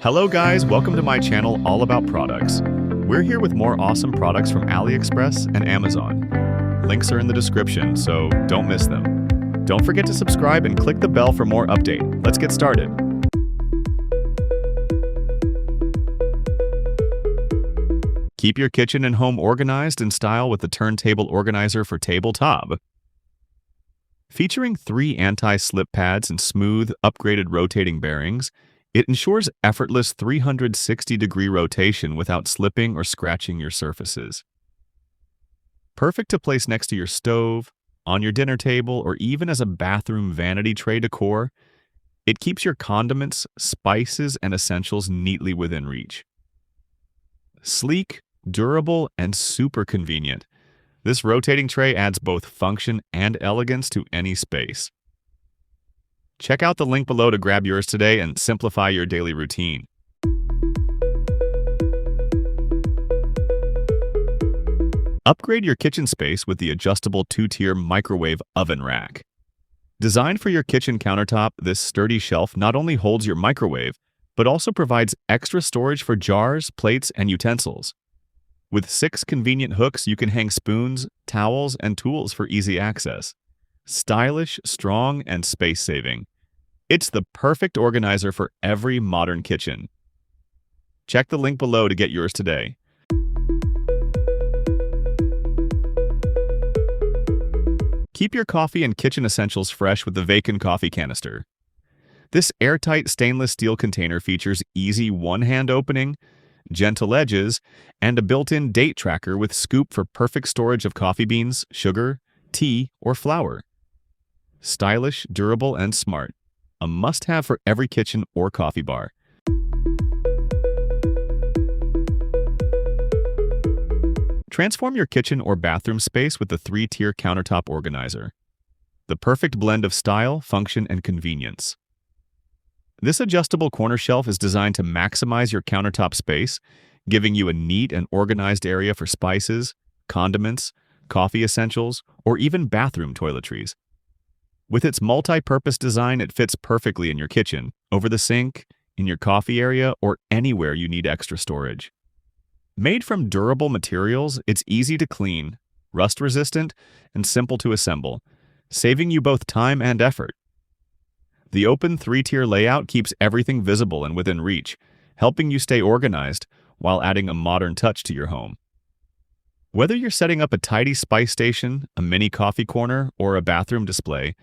Hello guys, welcome to my channel all about products. We're here with more awesome products from AliExpress and Amazon. Links are in the description, so don't miss them. Don't forget to subscribe and click the bell for more update. Let's get started. Keep your kitchen and home organized in style with the Turntable organizer for tabletop. Featuring 3 anti-slip pads and smooth, upgraded rotating bearings, it ensures effortless 360-degree rotation without slipping or scratching your surfaces. Perfect to place next to your stove, on your dinner table, or even as a bathroom vanity tray decor, it keeps your condiments, spices, and essentials neatly within reach. Sleek, durable, and super convenient, this rotating tray adds both function and elegance to any space. Check out the link below to grab yours today and simplify your daily routine. Upgrade your kitchen space with the adjustable 2-tier microwave oven rack. Designed for your kitchen countertop, this sturdy shelf not only holds your microwave, but also provides extra storage for jars, plates, and utensils. With 6 convenient hooks, you can hang spoons, towels, and tools for easy access. Stylish, strong, and space-saving. It's the perfect organizer for every modern kitchen. Check the link below to get yours today. Keep your coffee and kitchen essentials fresh with the Vacant Coffee Canister. This airtight stainless steel container features easy one-hand opening, gentle edges, and a built-in date tracker with scoop for perfect storage of coffee beans, sugar, tea, or flour. Stylish, durable, and smart. A must-have for every kitchen or coffee bar. Transform your kitchen or bathroom space with the 3-tier countertop organizer. The perfect blend of style, function, and convenience. This adjustable corner shelf is designed to maximize your countertop space, giving you a neat and organized area for spices, condiments, coffee essentials, or even bathroom toiletries. With its multi-purpose design, it fits perfectly in your kitchen, over the sink, in your coffee area, or anywhere you need extra storage. Made from durable materials, it's easy to clean, rust-resistant, and simple to assemble, saving you both time and effort. The open 3-tier layout keeps everything visible and within reach, helping you stay organized while adding a modern touch to your home. Whether you're setting up a tidy spice station, a mini coffee corner, or a bathroom display,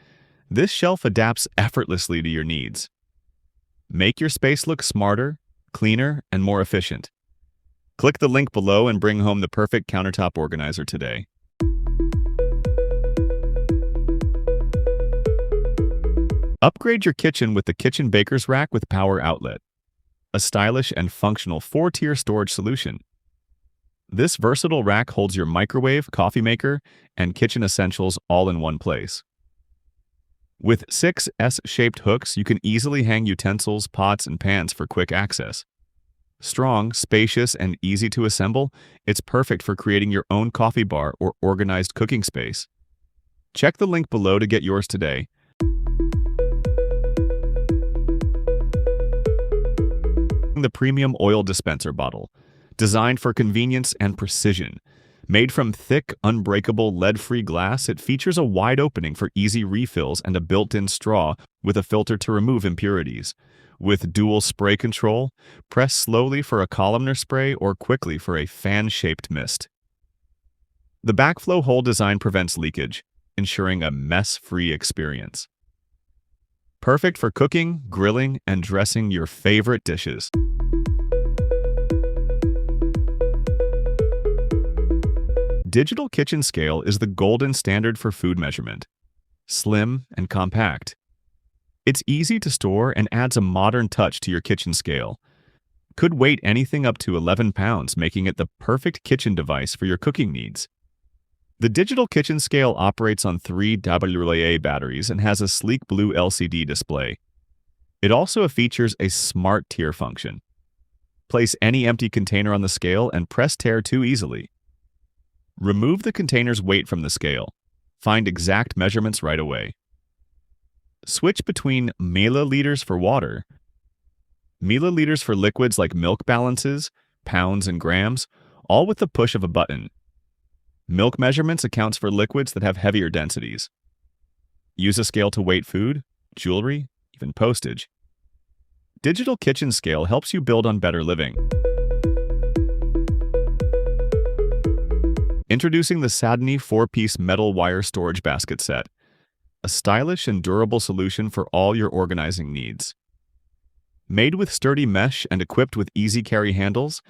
this shelf adapts effortlessly to your needs. Make your space look smarter, cleaner, and more efficient. Click the link below and bring home the perfect countertop organizer today. Upgrade your kitchen with the Kitchen Baker's Rack with Power Outlet, a stylish and functional 4-tier storage solution. This versatile rack holds your microwave, coffee maker, and kitchen essentials all in one place. With 6 S-shaped hooks, you can easily hang utensils, pots, and pans for quick access. Strong, spacious, and easy to assemble, it's perfect for creating your own coffee bar or organized cooking space. Check the link below to get yours today. The Premium Oil Dispenser Bottle, designed for convenience and precision. Made from thick, unbreakable, lead-free glass, it features a wide opening for easy refills and a built-in straw with a filter to remove impurities. With dual spray control, press slowly for a columnar spray or quickly for a fan-shaped mist. The backflow hole design prevents leakage, ensuring a mess-free experience. Perfect for cooking, grilling, and dressing your favorite dishes. Digital kitchen scale is the golden standard for food measurement. Slim and compact. It's easy to store and adds a modern touch to your kitchen scale. Could weigh anything up to 11 pounds, making it the perfect kitchen device for your cooking needs. The digital kitchen scale operates on 3 AA batteries and has a sleek blue LCD display. It also features a smart tier function. Place any empty container on the scale and press tare to easily. Remove the container's weight from the scale. Find exact measurements right away. Switch between milliliters for water, milliliters for liquids like milk balances, pounds and grams, all with the push of a button. Milk measurements accounts for liquids that have heavier densities. Use a scale to weight food, jewelry, even postage. Digital kitchen scale helps you build on better living. Introducing the Sadney 4-piece metal wire storage basket set, a stylish and durable solution for all your organizing needs. Made with sturdy mesh and equipped with easy carry handles,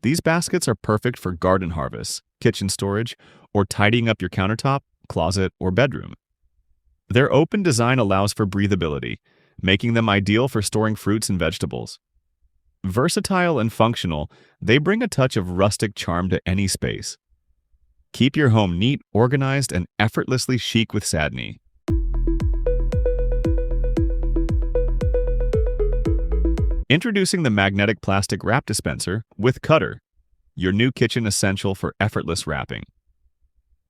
these baskets are perfect for garden harvests, kitchen storage, or tidying up your countertop, closet, or bedroom. Their open design allows for breathability, making them ideal for storing fruits and vegetables. Versatile and functional, they bring a touch of rustic charm to any space. Keep your home neat, organized, and effortlessly chic with Sadney. Introducing the magnetic plastic wrap dispenser with Cutter, your new kitchen essential for effortless wrapping.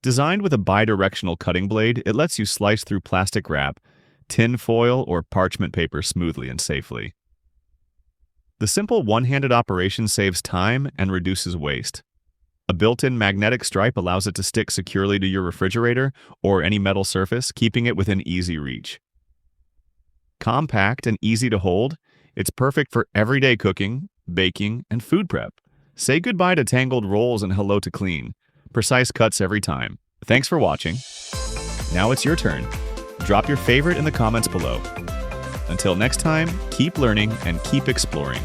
Designed with a bi-directional cutting blade, it lets you slice through plastic wrap, tin foil, or parchment paper smoothly and safely. The simple one-handed operation saves time and reduces waste. A built-in magnetic stripe allows it to stick securely to your refrigerator or any metal surface, keeping it within easy reach. Compact and easy to hold, it's perfect for everyday cooking, baking, and food prep. Say goodbye to tangled rolls and hello to clean. Precise cuts every time. Thanks for watching. Now it's your turn. Drop your favorite in the comments below. Until next time, keep learning and keep exploring.